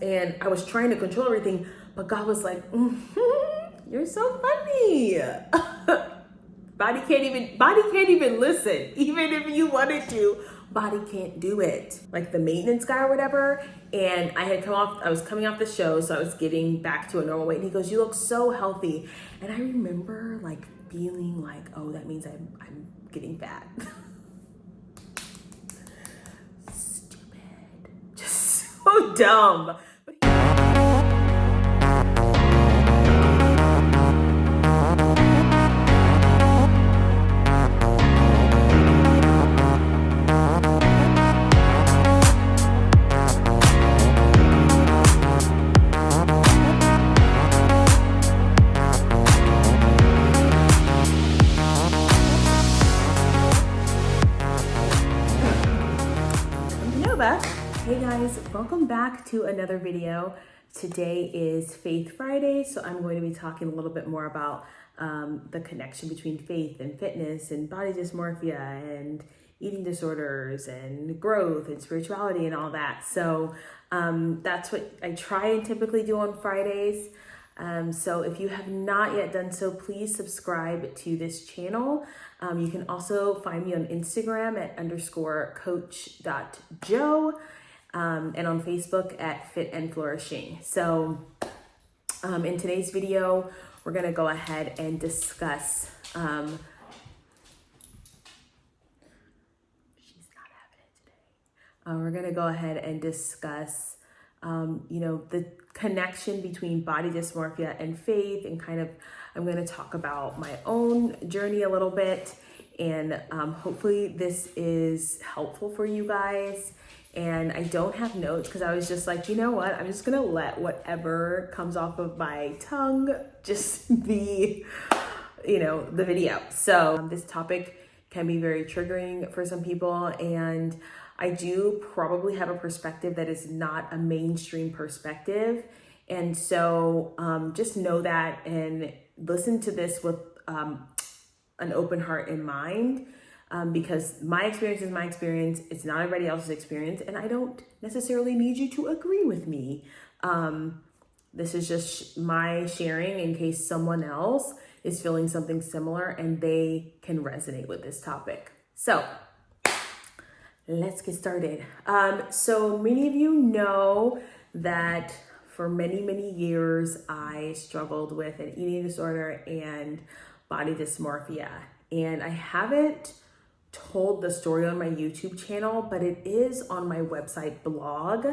and I was trying to control everything, but God was like, you're so funny. Body can't even listen. Even if you wanted to, body can't do it. Like the maintenance guy or whatever. And I was coming off the show, so I was getting back to a normal weight. And he goes, you look so healthy. And I remember like feeling like, oh, that means I'm getting fat. Stupid. Just so dumb. Diva. Hey guys, welcome back to another video. Today is Faith Friday, so I'm going to be talking a little bit more about the connection between faith and fitness and body dysmorphia and eating disorders and growth and spirituality and all that. So that's what I try and typically do on Fridays. So if you have not yet done so, please subscribe to this channel. You can also find me on Instagram at _coach.joe and on Facebook at Fit and Flourishing. So in today's video, we're going to go ahead and discuss she's not having it today. We're going to go ahead and discuss the connection between body dysmorphia and faith, and I'm going to talk about my own journey a little bit, and hopefully this is helpful for you guys. And I don't have notes because I was just like, you know what, I'm just going to let whatever comes off of my tongue just be, the video. So this topic can be very triggering for some people, and I do probably have a perspective that is not a mainstream perspective. And so just know that and listen to this with an open heart and mind, because my experience is my experience. It's not everybody else's experience, and I don't necessarily need you to agree with me. This is just my sharing in case someone else is feeling something similar and they can resonate with this topic. So let's get started. So many of you know that for many, many years, I struggled with an eating disorder and body dysmorphia. And I haven't told the story on my YouTube channel, but it is on my website blog.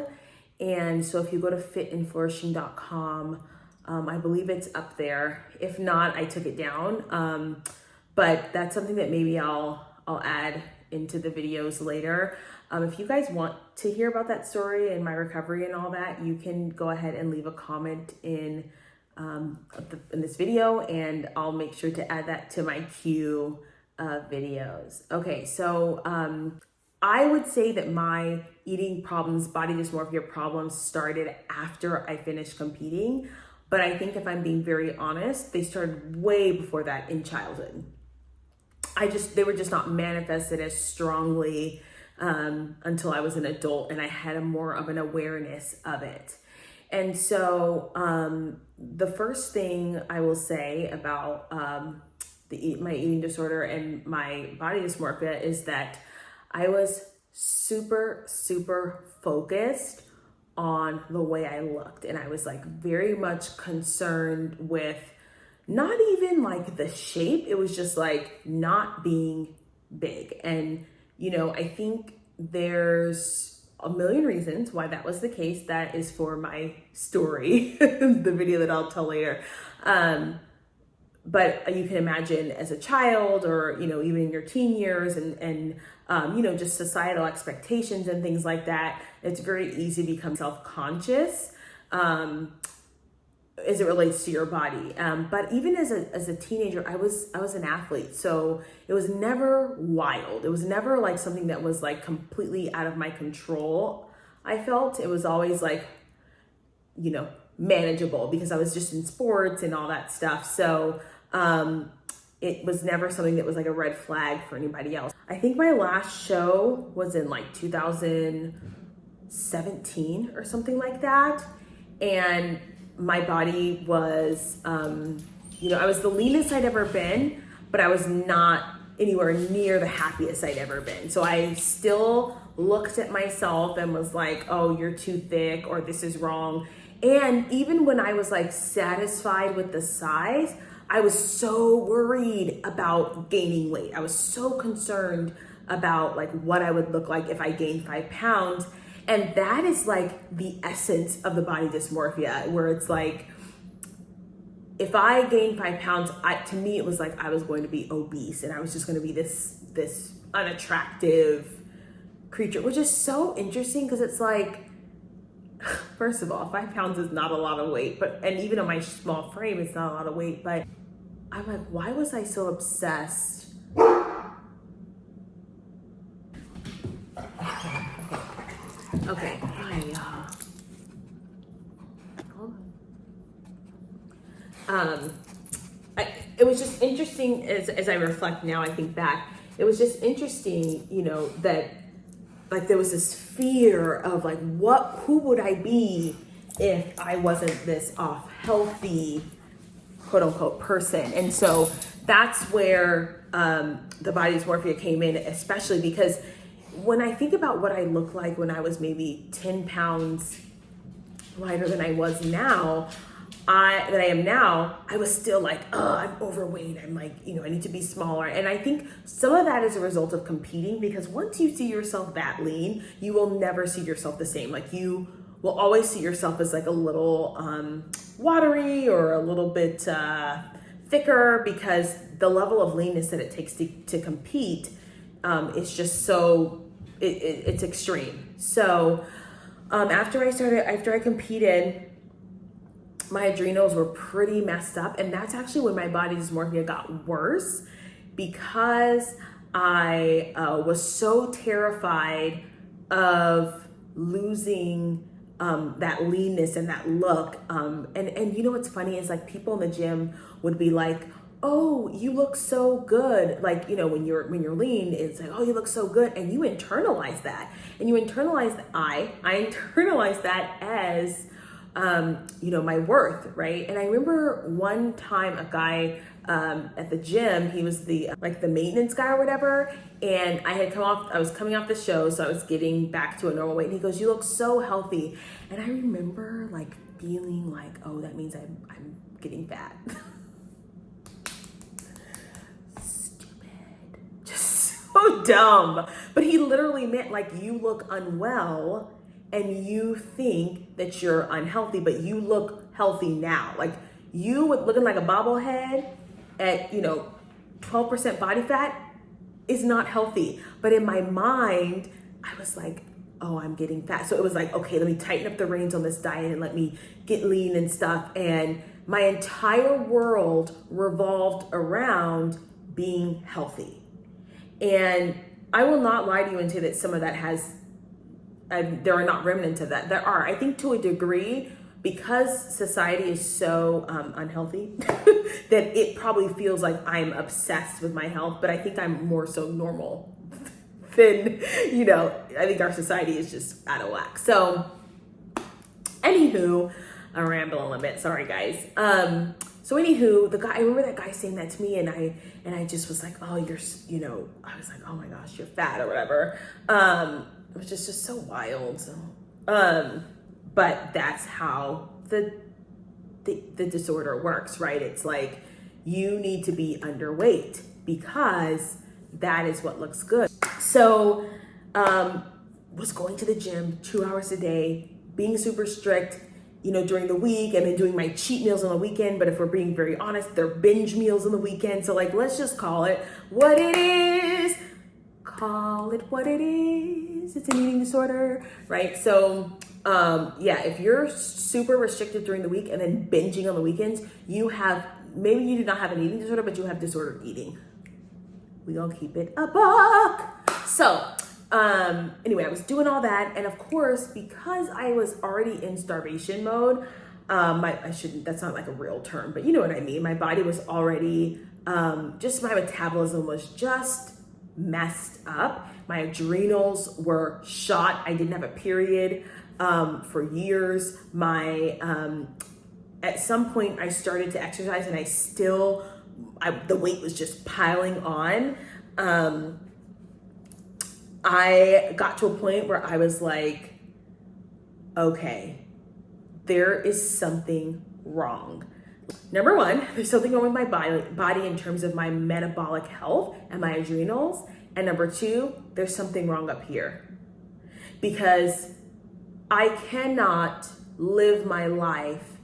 And so if you go to fitandflourishing.com, I believe it's up there. If not, I took it down. But that's something that maybe I'll add into the videos later. If you guys want to hear about that story and my recovery and all that, you can go ahead and leave a comment in this video, and I'll make sure to add that to my queue of videos. Okay, so I would say that my eating problems, body dysmorphia problems started after I finished competing, but I think if I'm being very honest, they started way before that in childhood. They were just not manifested as strongly until I was an adult and I had more of an awareness of it. And so the first thing I will say about my eating disorder and my body dysmorphia is that I was super, super focused on the way I looked. And I was like very much concerned with not even like the shape. It was just like not being big. And, I think there's a million reasons why that was the case. That is for my story, the video that I'll tell later. But you can imagine as a child or, even in your teen years and just societal expectations and things like that, it's very easy to become self-conscious as it relates to your body. But even as a teenager, I was an athlete. So it was never wild. It was never like something that was like completely out of my control. I felt it was always like, manageable because I was just in sports and all that stuff. So it was never something that was like a red flag for anybody else. I think my last show was in like 2016 17 or something like that. And my body was, I was the leanest I'd ever been, but I was not anywhere near the happiest I'd ever been. So I still looked at myself and was like, oh, you're too thick, or this is wrong. And even when I was like satisfied with the size, I was so worried about gaining weight. I was so concerned about like what I would look like if I gained 5 pounds. And that is like the essence of the body dysmorphia, where it's like, if I gained 5 pounds, to me, it was like I was going to be obese and I was just going to be this unattractive creature, which is so interesting because it's like, first of all, 5 pounds is not a lot of weight, and even on my small frame, it's not a lot of weight, but I'm like, why was I so obsessed? Okay, it was just interesting as I reflect now, I think back, it was just interesting, that like there was this fear of like, who would I be if I wasn't this off healthy, quote unquote, person? And so that's where the body dysmorphia came in, especially because when I think about what I looked like when I was maybe 10 pounds lighter than I was now, I am now, I was still like, oh, I'm overweight. I'm like, I need to be smaller. And I think some of that is a result of competing, because once you see yourself that lean, you will never see yourself the same. Like you will always see yourself as like a little watery or a little bit thicker, because the level of leanness that it takes to compete is just so, it's extreme. So after I competed, my adrenals were pretty messed up. And that's actually when my body dysmorphia got worse, because I was so terrified of losing that leanness and that look. And what's funny is like people in the gym would be like, oh, you look so good. Like, when you're lean, it's like, oh, you look so good. And you internalize that. And you internalize that I internalize that as my worth, right? And I remember one time a guy at the gym, he was the maintenance guy or whatever, and I was coming off the show, so I was getting back to a normal weight, and he goes, you look so healthy. And I remember like feeling like, oh, that means I'm getting fat. Stupid. Just so dumb. But he literally meant like, you look unwell and you think that you're unhealthy, but you look healthy now. Like you looking like a bobblehead at, 12% body fat is not healthy. But in my mind, I was like, oh, I'm getting fat. So it was like, okay, let me tighten up the reins on this diet and let me get lean and stuff. And my entire world revolved around being healthy. And I will not lie to you and say that some of that there are not remnants of that. There are, I think, to a degree, because society is so unhealthy that it probably feels like I'm obsessed with my health, but I think I'm more so normal than, I think our society is just out of whack. So anywho, I'm rambling a little bit, sorry guys. So anywho, I remember that guy saying that to me, and I just was like, oh, you're, I was like, oh my gosh, you're fat or whatever. Which is just so wild. But that's how the disorder works, right? It's like you need to be underweight because that is what looks good. So was going to the gym 2 hours a day, being super strict, during the week, and then doing my cheat meals on the weekend. But if we're being very honest, they're binge meals on the weekend. So like, let's just call it what it is. Call it what it is. It's an eating disorder, right? So if you're super restricted during the week and then binging on the weekends, maybe you do not have an eating disorder, but you have disordered eating. We gonna keep it a buck. So anyway, I was doing all that, and of course, because I was already in starvation mode, that's not like a real term, but you know what I mean. My body was already, just my metabolism was just messed up. My adrenals were shot. I didn't have a period for years. At some point I started to exercise and the weight was just piling on. I got to a point where I was like, okay, there is something wrong. Number one, there's something wrong with my body in terms of my metabolic health and my adrenals. And number two, there's something wrong up here, because I cannot live my life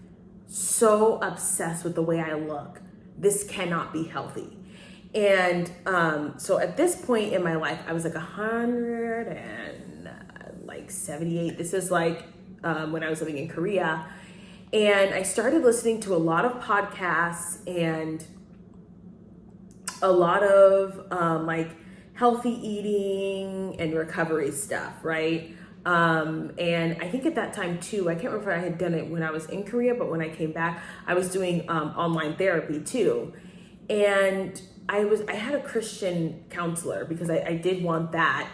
so obsessed with the way I look. This cannot be healthy. And so at this point in my life, I was like 178. This is like when I was living in Korea. And I started listening to a lot of podcasts and a lot of like healthy eating and recovery stuff, right? And I think at that time too, I can't remember if I had done it when I was in Korea, but when I came back, I was doing online therapy too. And I had a Christian counselor because I did want that.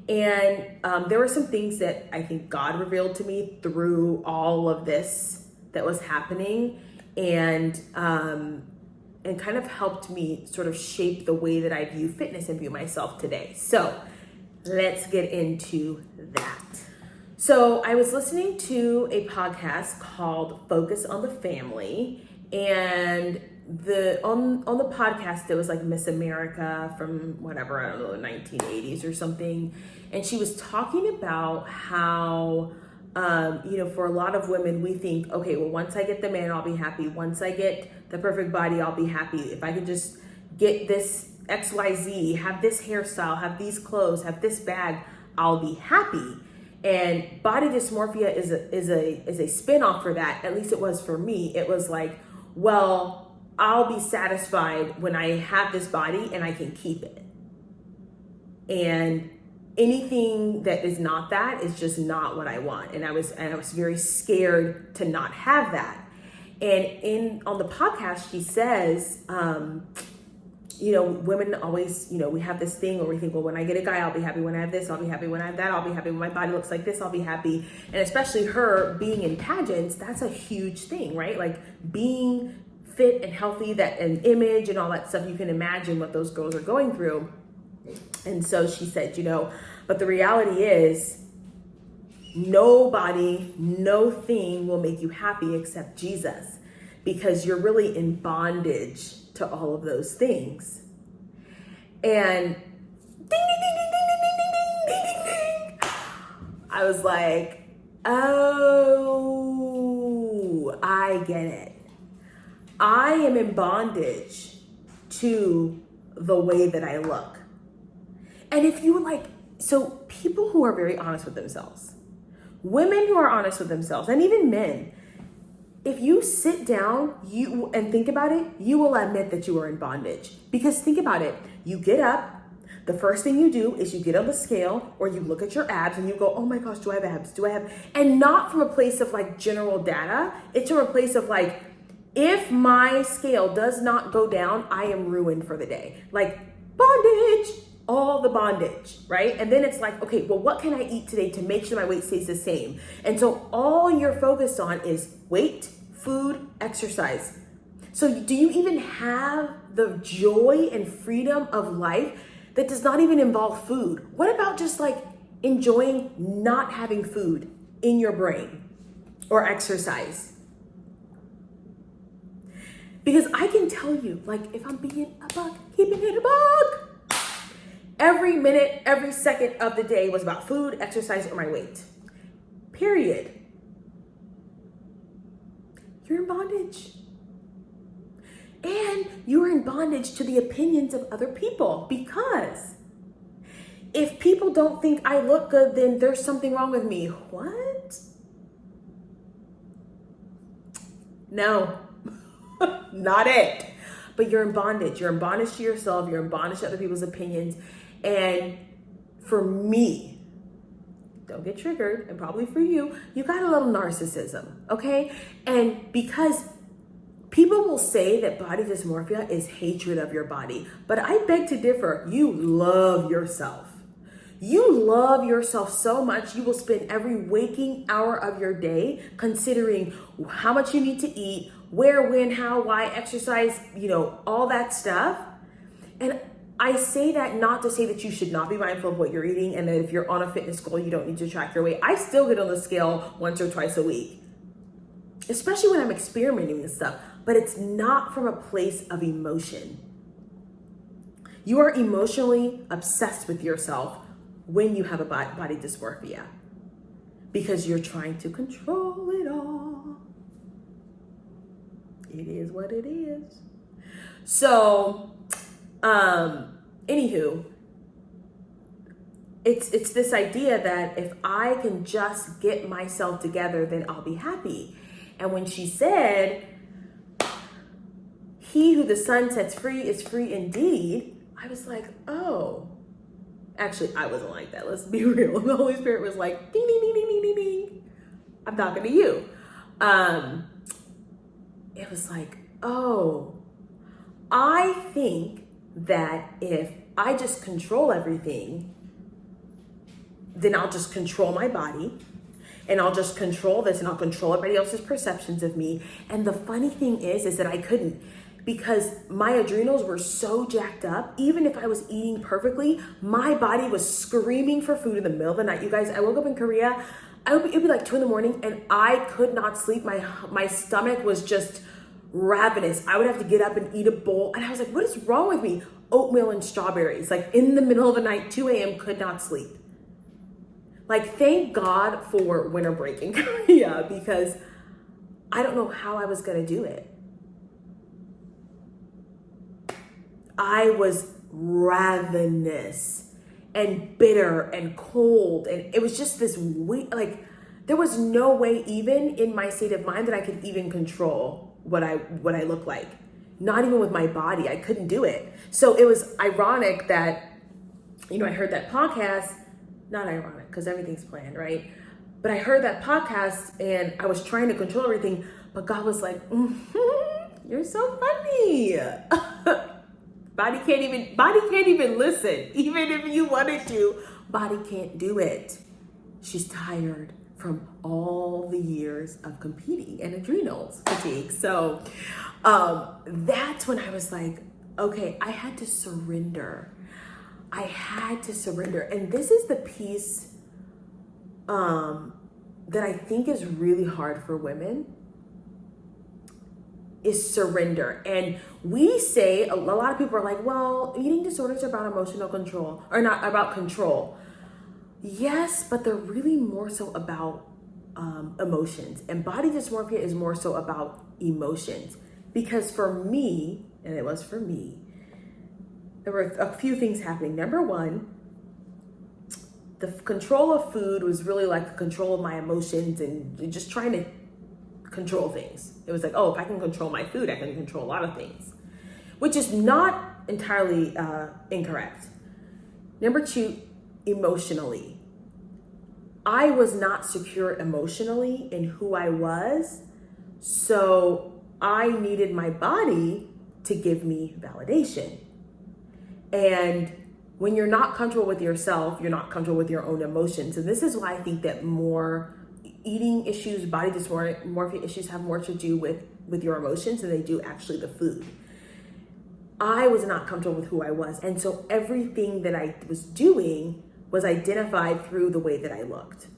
And there were some things that I think God revealed to me through all of this that was happening, and kind of helped me sort of shape the way that I view fitness and view myself today. So let's get into that. So I was listening to a podcast called Focus on the Family, and on the podcast there was like Miss America from whatever, I don't know, the 1980s or something, and she was talking about how for a lot of women, we think, okay, well, once I get the man, I'll be happy. Once I get the perfect body, I'll be happy. If I could just get this XYZ, have this hairstyle, have these clothes, have this bag, I'll be happy. And body dysmorphia is a spin-off for that. At least it was for me. It was like, well, I'll be satisfied when I have this body and I can keep it. And anything that is not that is just not what I want. And I was very scared to not have that. And on the podcast, she says, women always, we have this thing where we think, well, when I get a guy, I'll be happy. When I have this, I'll be happy. When I have that, I'll be happy. When my body looks like this, I'll be happy. And especially her being in pageants, that's a huge thing, right? Like being fit and healthy, that an image and all that stuff, you can imagine what those girls are going through. And so she said, but the reality is nobody, no thing will make you happy except Jesus, because you're really in bondage to all of those things. And ding, ding, ding, ding, ding, ding, ding, ding, ding, ding, ding. I was like, oh, I get it. I am in bondage to the way that I look. And if you so people who are very honest with themselves, women who are honest with themselves, and even men, if you sit down and think about it, you will admit that you are in bondage. Because think about it, you get up, the first thing you do is you get on the scale or you look at your abs and you go, oh my gosh, do I have abs? Do I have? And not from a place of like general data, it's from a place of like, if my scale does not go down, I am ruined for the day. Like bondage. All the bondage, right? And then it's like, okay, well, what can I eat today to make sure my weight stays the same? And so all you're focused on is weight, food, exercise. So do you even have the joy and freedom of life that does not even involve food? What about just like enjoying not having food in your brain or exercise? Because I can tell you, like, if I'm being a buck, keeping it a buck, every minute, every second of the day was about food, exercise, or my weight. Period. You're in bondage. And you're in bondage to the opinions of other people, because if people don't think I look good, then there's something wrong with me. What? No, not it. But you're in bondage. You're in bondage to yourself. You're in bondage to other people's opinions. And for me, don't get triggered, and probably for you, you got a little narcissism, okay? And because People will say that body dysmorphia is hatred of your body, but I beg to differ. You love yourself. You love yourself so much, you will spend every waking hour of your day considering how much you need to eat, where, when, how, why, exercise, all that stuff. And I say that not to say that you should not be mindful of what you're eating and that if you're on a fitness goal, you don't need to track your weight. I still get on the scale once or twice a week, especially when I'm experimenting with stuff, but it's not from a place of emotion. You are emotionally obsessed with yourself when you have a body dysmorphia because you're trying to control it all. It is what it is. So, anywho, it's this idea that if I can just get myself together, then I'll be happy. And when she said, he who the sun sets free is free indeed, I was like, oh. Actually, I wasn't like that. Let's be real. The Holy Spirit was like, ding, ding, ding, ding, ding, ding, ding. I'm talking to you. It was like, oh, I think that if I just control everything, then I'll just control my body and I'll just control this and I'll control everybody else's perceptions of me. And the funny thing is that I couldn't, because my adrenals were so jacked up. Even if I was eating perfectly, my body was screaming for food in the middle of the night. You guys, I woke up in Korea. It'd be like 2 a.m. and I could not sleep. My stomach was just ravenous. I would have to get up and eat a bowl. And I was like, what is wrong with me? Oatmeal and strawberries, like in the middle of the night, 2 a.m., could not sleep. Like, thank God for winter break in Korea, because I don't know how I was going to do it. I was ravenous and bitter and cold. And it was just this weird, like, there was no way even in my state of mind that I could even control what I look like. Not even with my body. I couldn't do it. So it was ironic that, I heard that podcast, not ironic because everything's planned, right? But I heard that podcast and I was trying to control everything, but God was like, you're so funny. Body can't even listen. Even if you wanted to, body can't do it. She's tired from all the years of competing and adrenals fatigue. So that's when I was like, okay, I had to surrender. And this is the piece that I think is really hard for women, is surrender. And we say, a lot of people are like, well, eating disorders are about emotional control, or not about control. Yes, but they're really more so about emotions. And body dysmorphia is more so about emotions. Because for me, and it was for me, there were a few things happening. Number one, the control of food was really like the control of my emotions and just trying to control things. It was like, oh, if I can control my food, I can control a lot of things, which is not entirely incorrect. Number two, emotionally. I was not secure emotionally in who I was, so I needed my body to give me validation. And when you're not comfortable with yourself, you're not comfortable with your own emotions. And this is why I think that more eating issues, body dysmorphia issues have more to do with your emotions than they do actually the food. I was not comfortable with who I was. And so everything that I was doing was identified through the way that I looked.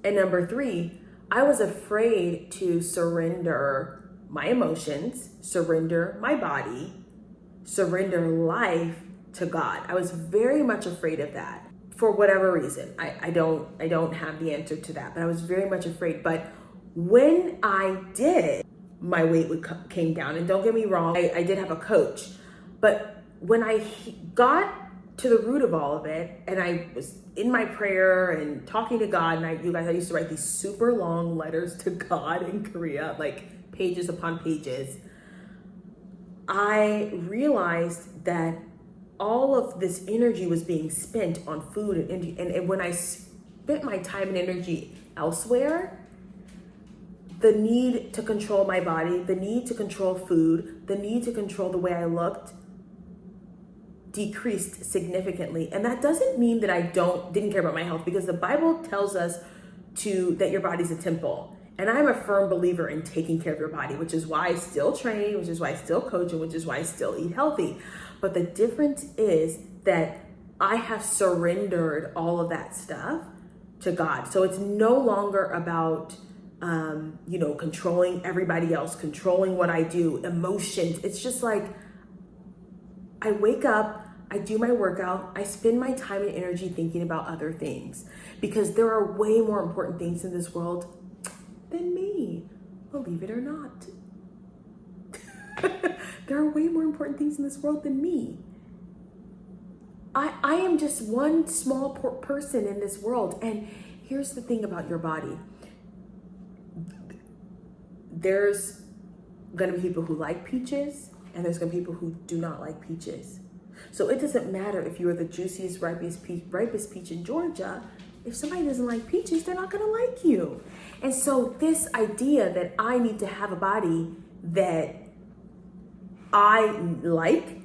And number three, I was afraid to surrender my emotions, surrender my body, surrender life to God. I was very much afraid of that for whatever reason. I don't have the answer to that, but I was very much afraid. But when I did, my weight came down. And don't get me wrong, I did have a coach. But when I got to the root of all of it, and I was in my prayer and talking to God, and I used to write these super long letters to God in Korea, like pages upon pages, I realized that all of this energy was being spent on food and energy. And when I spent my time and energy elsewhere, the need to control my body, the need to control food, the need to control the way I looked decreased significantly. And that doesn't mean that I didn't care about my health, because the Bible tells us that your body's a temple. And I'm a firm believer in taking care of your body, which is why I still train, which is why I still coach, and which is why I still eat healthy. But the difference is that I have surrendered all of that stuff to God. So it's no longer about, controlling everybody else, controlling what I do, emotions. It's just like, I wake up, I do my workout, I spend my time and energy thinking about other things, because there are way more important things in this world than me, believe it or not. There are way more important things in this world than me. I am just one small person in this world. And here's the thing about your body. There's going to be people who like peaches, and there's going to be people who do not like peaches. So it doesn't matter if you are the juiciest, ripest peach in Georgia. If somebody doesn't like peaches, they're not going to like you. And so this idea that I need to have a body that I like,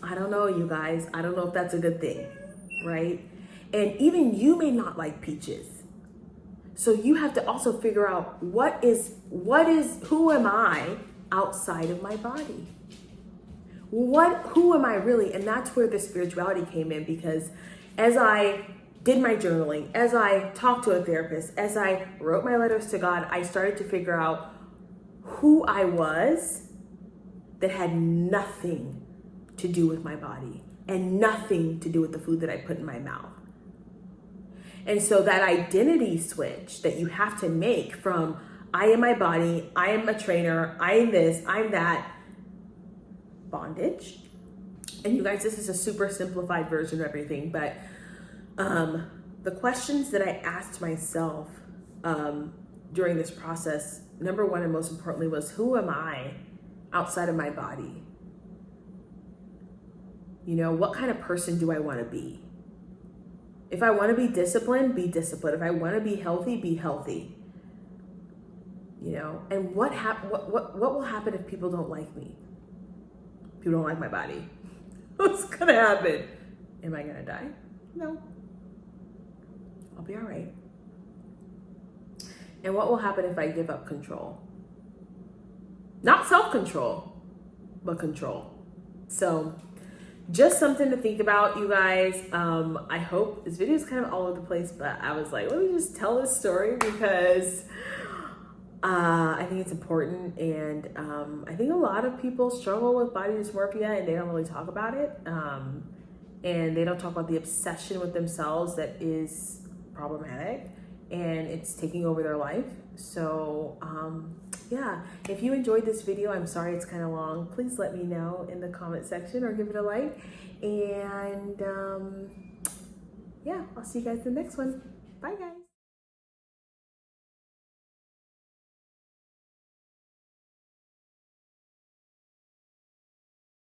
I don't know, you guys. I don't know if that's a good thing, right? And even you may not like peaches. So you have to also figure out who am I outside of my body? Who am I really? And that's where the spirituality came in, because as I did my journaling, as I talked to a therapist, as I wrote my letters to God, I started to figure out who I was that had nothing to do with my body and nothing to do with the food that I put in my mouth. And so that identity switch that you have to make from I am my body, I am a trainer, I am this, I'm that, bondage. And you guys, this is a super simplified version of everything, but the questions that I asked myself during this process, number one and most importantly, was who am I outside of my body? What kind of person do I want to be? If I want to be disciplined, be disciplined. If I want to be healthy, be healthy. And what will happen if people don't like me? People don't like my body. What's gonna happen? Am I gonna die? No. I'll be all right. And what will happen if I give up control? Not self-control, but control. So just something to think about, you guys. I hope this video is kind of all over the place, but I was like, let me just tell this story because I think it's important. And I think a lot of people struggle with body dysmorphia and they don't really talk about it. And they don't talk about the obsession with themselves that is problematic and it's taking over their life. So yeah, if you enjoyed this video, I'm sorry it's kind of long, please let me know in the comment section or give it a like. And yeah, I'll see you guys in the next one. Bye guys.